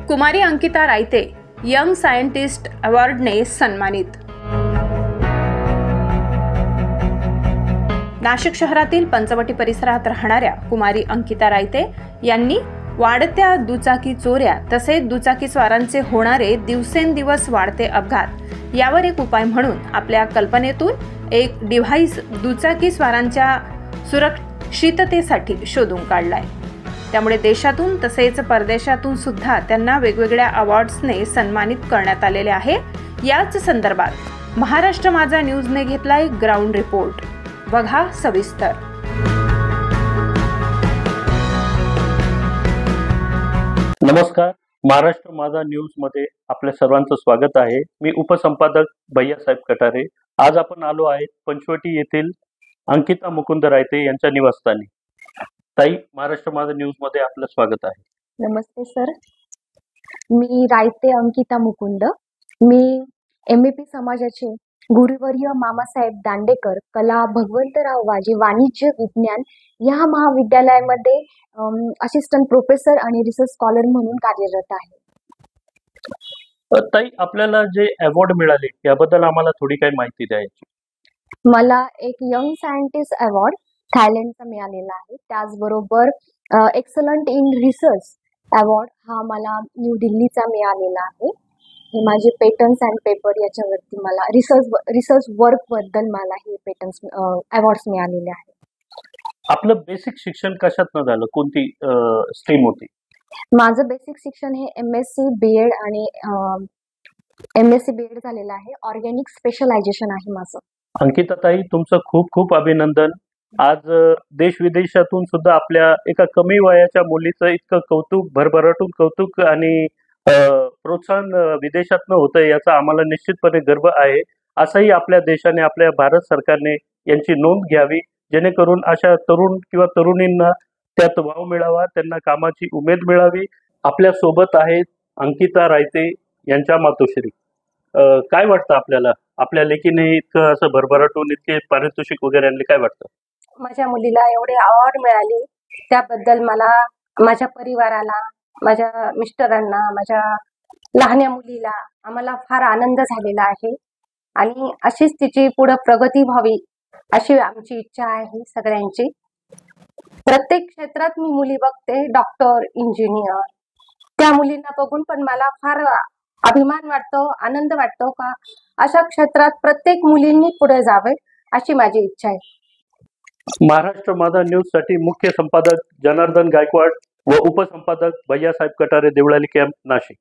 कुमारी अंकिता रायते young scientist अवॉर्डने सन्मानित। नाशिक शहरातील पंचवटी परिसरात राहणाऱ्या कुमारी अंकिता रायते यांनी वाढत्या दुचाकी चोऱ्या तसेच दुचाकी स्वारांचे होणारे दिवसेंदिवस वाढते अपघात यावर एक उपाय म्हणून आपल्या कल्पनेतून एक डिव्हाइस दुचाकी स्वारांच्या सुरक्षिततेसाठी शोधून काढलाय। त्यामुळे देशातून तसेच परदेशातून सुद्धा त्यांना वेगवेगळ्या अवॉर्ड्सने सन्मानित करण्यात आलेले आहे। याच संदर्भात महाराष्ट्र माझा न्यूजने घेतलाय ग्राउंड रिपोर्ट, बघा सविस्तर। नमस्कार, महाराष्ट्र माझा न्यूज मध्ये आपल्या सर्वांचं स्वागत आहे। मी उपसंपादक भैयासाहेब कटारे। आज आपण आलो आहे पंचवटी येथील अंकिता मुकुंद रायते यांच्या निवासस्थानी। ताई, महाराष्ट्र माझा न्यूज मध्ये आपलं स्वागत आहे। नमस्ते सर, मी रायते अंकिता मुकुंद। मी MEP समाजाचे गुरुवर्य मामासाहेब दांडेकर कला भगवंतराव वाजे वाणिज्य विज्ञान या महाविद्यालयामध्ये असिस्टंट प्रोफेसर आणि रिसर्च स्कॉलर म्हणून कार्यरत आहे। ताई, आपल्याला जे अवॉर्ड मिळाले याबद्दल आम्हाला थोडी काही माहिती द्यायची। मला एक यंग सायंटिस्ट अवॉर्ड थायलंडचा मिळालेला आहे। त्याचबरोबर एक्सलंट इन रिसर्च अवॉर्ड हा मला न्यू दिल्लीचा मिळालेला आहे। हे माझे पेटन्स अँड पेपर याच्यावरती मला रिसर्च वर्क बद्दल मला हे पेटन्स अवॉर्ड्स मिळालेले आहेत। आपलं बेसिक शिक्षण कशातनं झालं? कोणती स्ट्रीम होती? माझं बेसिक शिक्षण हे MSc BEd आणि MSc BEd झालेलं आहे। ऑर्गॅनिक स्पेशलायझेशन आहे माझं। अंकिता ताई, तुमचं खूप खूप अभिनंदन। आज देश विदेशातून सुद्धा आपल्या एका कमी वयाच्या मुलीचं इतकं कौतुक, भरभराटून कौतुक आणि प्रोत्साहन विदेशातनं होतंय याचा आम्हाला निश्चितपणे गर्व आहे। असंही आपल्या देशाने, आपल्या भारत सरकारने यांची नोंद घ्यावी, जेणेकरून अशा तरुण किंवा तरुणींना त्यात वाव मिळावा, त्यांना कामाची उमेद मिळावी। आपल्या सोबत आहेत अंकिता रायते यांच्या मातोश्री। काय वाटतं आपल्याला? आपल्या लेकीने इतकं असं भरभराटून इतके पारितोषिक वगैरे आणले, काय वाटतं? माझ्या मुलीला एवढे अवॉर्ड मिळाले त्याबद्दल मला, माझ्या परिवाराला, माझ्या मिस्टरांना, माझ्या लहान्या मुलीला आम्हाला फार आनंद झालेला आहे आणि अशीच तिची पुढे प्रगती व्हावी अशी आमची इच्छा आहे सगळ्यांची। प्रत्येक क्षेत्रात मी मुली बघते, डॉक्टर, इंजिनियर, त्या मुलींना बघून पण मला फार अभिमान वाटतो, आनंद वाटतो का अशा क्षेत्रात प्रत्येक मुलींनी पुढे जावे अशी माझी इच्छा आहे। महाराष्ट्र माझा न्यूज साठी मुख्य संपादक जनार्दन गायकवाड व उपसंपादक भैयासाहेब कटारे, देवळाली कॅम्प, नाशिक।